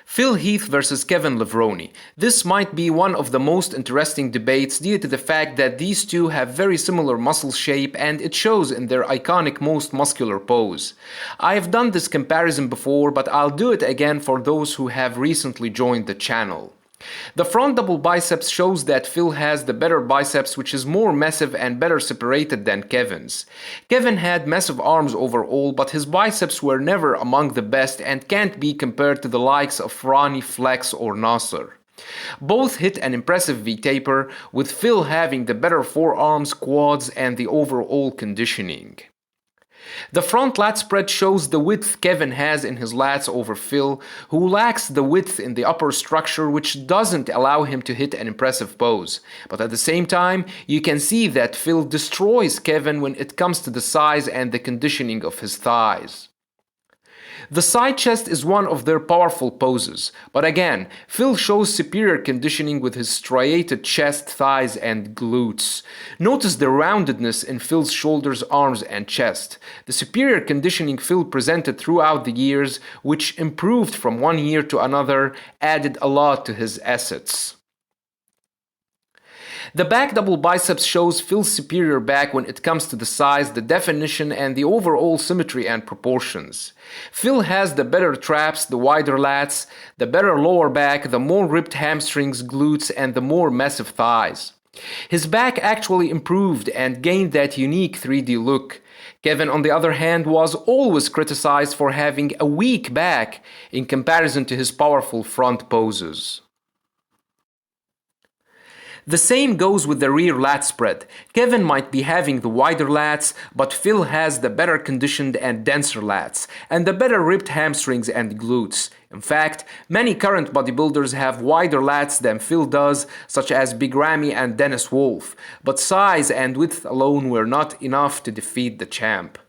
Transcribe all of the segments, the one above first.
Phil Heath versus Kevin Levrone. This might be one of the most interesting debates due to the fact that these two have very similar muscle shape and it shows in their iconic most muscular pose. I've done this comparison before, but I'll do it again for those who have recently joined the channel. The front double biceps shows that Phil has the better biceps, which is more massive and better separated than Kevin's. Kevin had massive arms overall, but his biceps were never among the best and can't be compared to the likes of Ronnie, Flex or Nasser. Both hit an impressive V-taper, with Phil having the better forearms, quads and the overall conditioning. The front lat spread shows the width Kevin has in his lats over Phil, who lacks the width in the upper structure, which doesn't allow him to hit an impressive pose. But at the same time, you can see that Phil destroys Kevin when it comes to the size and the conditioning of his thighs. The side chest is one of their powerful poses, but again, Phil shows superior conditioning with his striated chest, thighs and glutes. Notice the roundedness in Phil's shoulders, arms and chest. The superior conditioning Phil presented throughout the years, which improved from one year to another, added a lot to his assets. The back double biceps shows Phil's superior back when it comes to the size, the definition and the overall symmetry and proportions. Phil has the better traps, the wider lats, the better lower back, the more ripped hamstrings, glutes and the more massive thighs. His back actually improved and gained that unique 3D look. Kevin, on the other hand, was always criticized for having a weak back in comparison to his powerful front poses. The same goes with the rear lat spread. Kevin might be having the wider lats, but Phil has the better conditioned and denser lats, and the better ripped hamstrings and glutes. In fact, many current bodybuilders have wider lats than Phil does, such as Big Ramy and Dennis Wolf, but size and width alone were not enough to defeat the champ.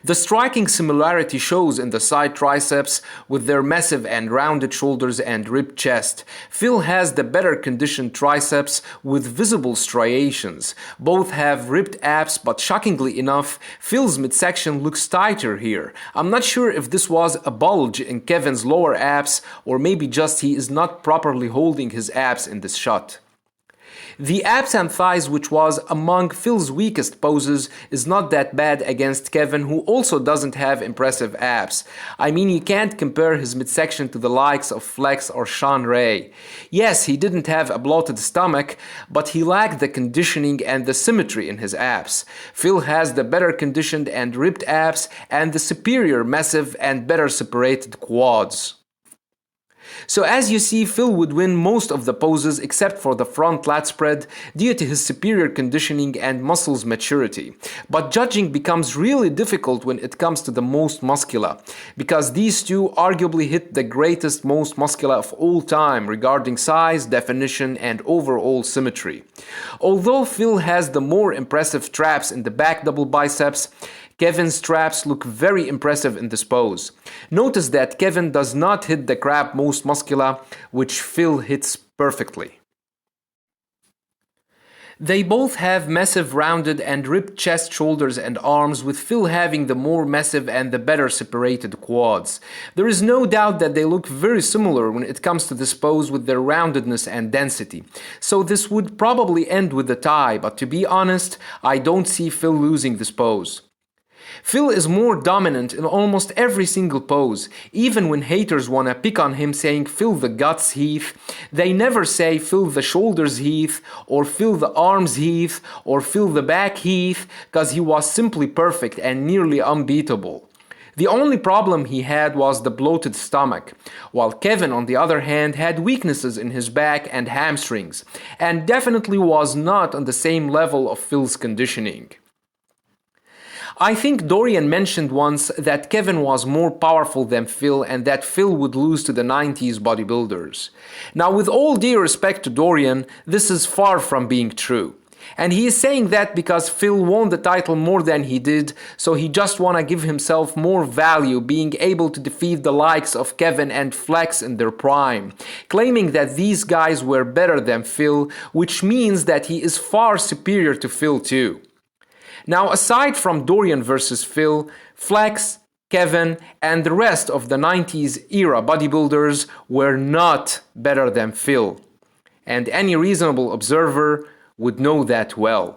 The striking similarity shows in the side triceps with their massive and rounded shoulders and ripped chest. Phil has the better conditioned triceps with visible striations. Both have ripped abs, but shockingly enough, Phil's midsection looks tighter here. I'm not sure if this was a bulge in Kevin's lower abs or maybe just he is not properly holding his abs in this shot. The abs and thighs, which was among Phil's weakest poses, is not that bad against Kevin, who also doesn't have impressive abs. I mean, you can't compare his midsection to the likes of Flex or Sean Ray. Yes, he didn't have a bloated stomach, but he lacked the conditioning and the symmetry in his abs. Phil has the better conditioned and ripped abs and the superior massive and better separated quads. So as you see, Phil would win most of the poses except for the front lat spread due to his superior conditioning and muscles maturity. But judging becomes really difficult when it comes to the most muscular, because these two arguably hit the greatest most muscular of all time regarding size, definition and overall symmetry. Although Phil has the more impressive traps in the back double biceps, Kevin's traps look very impressive in this pose. Notice that Kevin does not hit the crab most muscular, which Phil hits perfectly. They both have massive rounded and ripped chest, shoulders and arms, with Phil having the more massive and the better separated quads. There is no doubt that they look very similar when it comes to this pose with their roundedness and density. So this would probably end with a tie, but to be honest, I don't see Phil losing this pose. Phil is more dominant in almost every single pose. Even when haters wanna pick on him saying Phil the guts Heath, they never say Phil the shoulders Heath, or Phil the arms Heath, or Phil the back Heath, cause he was simply perfect and nearly unbeatable. The only problem he had was the bloated stomach, while Kevin on the other hand had weaknesses in his back and hamstrings, and definitely was not on the same level of Phil's conditioning. I think Dorian mentioned once that Kevin was more powerful than Phil and that Phil would lose to the 90s bodybuilders. Now, with all due respect to Dorian, this is far from being true. And he is saying that because Phil won the title more than he did, so he just wanna give himself more value being able to defeat the likes of Kevin and Flex in their prime, claiming that these guys were better than Phil, which means that he is far superior to Phil too. Now, aside from Dorian versus Phil, Flex, Kevin, and the rest of the 90s era bodybuilders were not better than Phil, and any reasonable observer would know that well.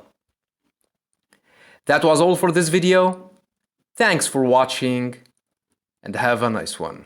That was all for this video. Thanks for watching, and have a nice one.